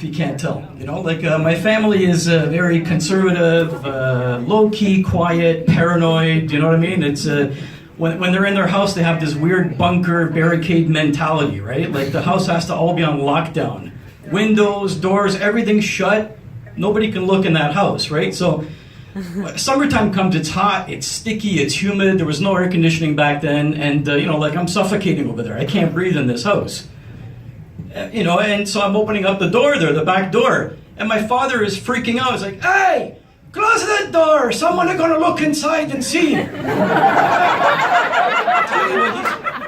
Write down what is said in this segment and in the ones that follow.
if you can't tell. You know, like my family is very conservative, low-key, quiet, paranoid. You know what I mean? It's when they're in their house, they have this weird bunker barricade mentality, right? Like the house has to all be on lockdown. Windows, doors, everything's shut. Nobody can look in that house, right? So summertime comes, it's hot, it's sticky, it's humid. There was no air conditioning back then, and you know, like I'm suffocating over there. I can't breathe in this house. You know, and so I'm opening up the door there, the back door, and my father is freaking out. He's like, "Hey, close that door! Someone is gonna look inside and see."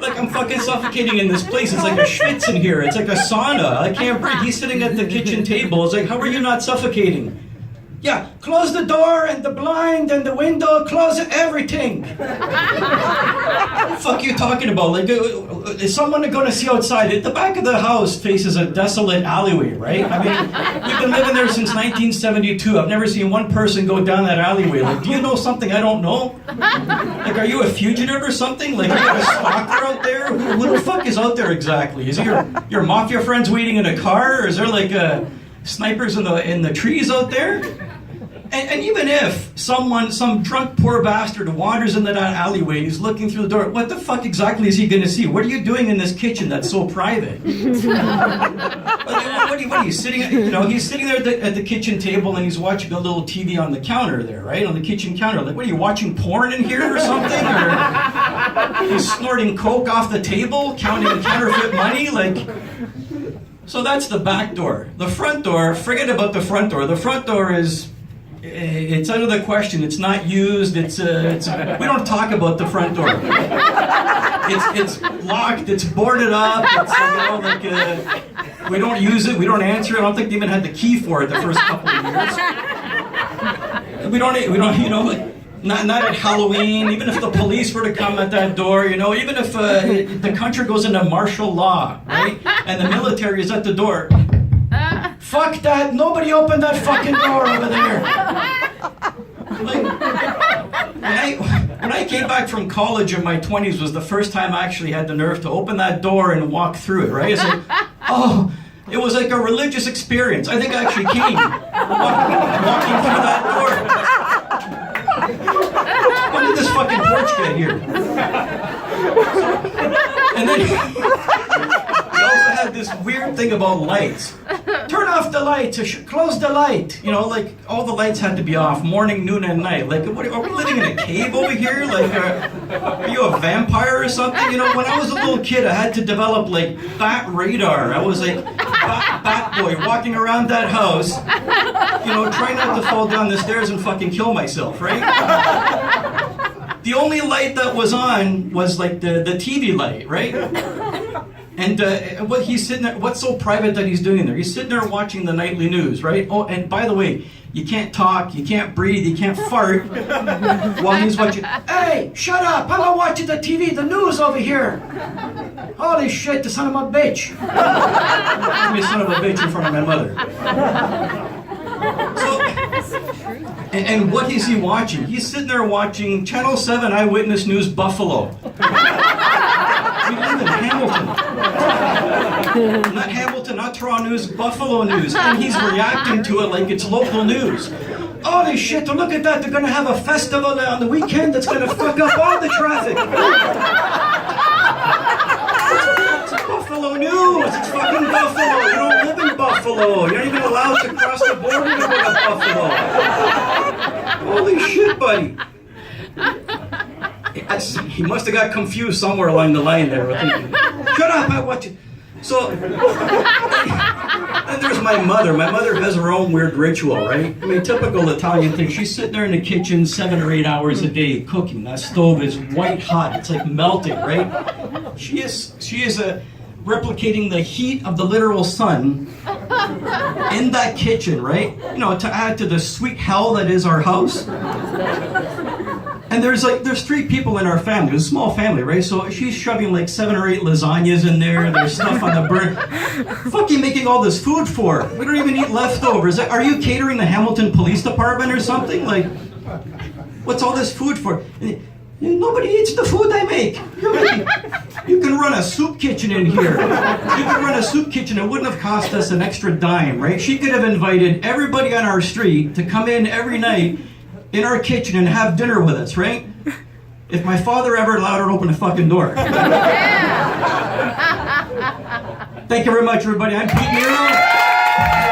Like I'm fucking suffocating in this place. It's like a schwitz in here. It's like a sauna. I can't breathe. He's sitting at the kitchen table. It's like, how are you not suffocating? Yeah, close the door and the blind and the window. Close everything. What the fuck are you talking about? Like, is someone going to see outside? At the back of the house faces a desolate alleyway, right? I mean, we've been living there since 1972. I've never seen one person go down that alleyway. Like, do you know something I don't know? Like, are you a fugitive or something? Like, are you a stalker out there? Who the fuck is out there exactly? Is it your mafia friends waiting in a car? Or is there like snipers in the trees out there? And even if some drunk poor bastard wanders into that alleyway, he's looking through the door, what the fuck exactly is he going to see? What are you doing in this kitchen that's so private? What are you sitting? You know, he's sitting there at the kitchen table and he's watching a little TV on the counter there, right, on the kitchen counter. Like, what are you watching porn in here or something? Or he's snorting coke off the table, counting counterfeit money, like. So that's the back door. The front door, forget about the front door. The front door is. It's out of the question. It's not used. We don't talk about the front door. It's locked. It's boarded up. It's, you know, like we don't use it. We don't answer it. I don't think they even had the key for it the first couple of years. We don't. You know, like not at Halloween. Even if the police were to come at that door, you know, even if the country goes into martial law, right, and the military is at the door. Fuck that! Nobody opened that fucking door over there! Like, when I came back from college in my 20s was the first time I actually had the nerve to open that door and walk through it, right? It's like, oh, it was like a religious experience. I think I actually came walking through that door. When did this fucking porch get here? And then we also had this weird thing about lights. Turn off the lights, close the light. You know, like all the lights had to be off, morning, noon, and night. Like, what, are we living in a cave over here? Like, are you a vampire or something? You know, when I was a little kid, I had to develop like bat radar. I was like bat boy walking around that house, you know, trying not to fall down the stairs and fucking kill myself, right? The only light that was on was like the TV light, right? And what he's sitting there, what's so private that he's doing there? He's sitting there watching the nightly news, right? Oh, and by the way, you can't talk, you can't breathe, you can't fart while he's watching. Hey, shut up! I'm watching the TV, the news over here. Holy shit, the son of a bitch! I'm a son of a bitch in front of my mother. So, and what is he watching? He's sitting there watching Channel 7 Eyewitness News Buffalo. We live in Hamilton. Not Hamilton, not Toronto News, Buffalo News. And he's reacting to it like it's local news. Holy shit, look at that. They're going to have a festival on the weekend that's going to fuck up all the traffic. It's Buffalo News. It's fucking Buffalo. You don't live in Buffalo. You're not even allowed to cross the border to go to Buffalo. Holy shit, buddy. He must have got confused somewhere along the line there. Thinking, shut up, I watch it. So, and there's my mother. My mother has her own weird ritual, right? I mean, typical Italian thing. She's sitting there in the kitchen 7 or 8 hours a day cooking. That stove is white hot. It's like melting, right? She is replicating the heat of the literal sun in that kitchen, right? You know, to add to the sweet hell that is our house. And there's 3 people in our family. It's a small family, right? So she's shoving like 7 or 8 lasagnas in there. There's stuff on the burn. Fuck you making all this food for? We don't even eat leftovers. Are you catering the Hamilton Police Department or something? Like, what's all this food for? Nobody eats the food I make. You can run a soup kitchen in here. You can run a soup kitchen. It wouldn't have cost us an extra dime, right? She could have invited everybody on our street to come in every night in our kitchen and have dinner with us, right? If my father ever allowed her to open the fucking door. Thank you very much, everybody. I'm Pete Niro.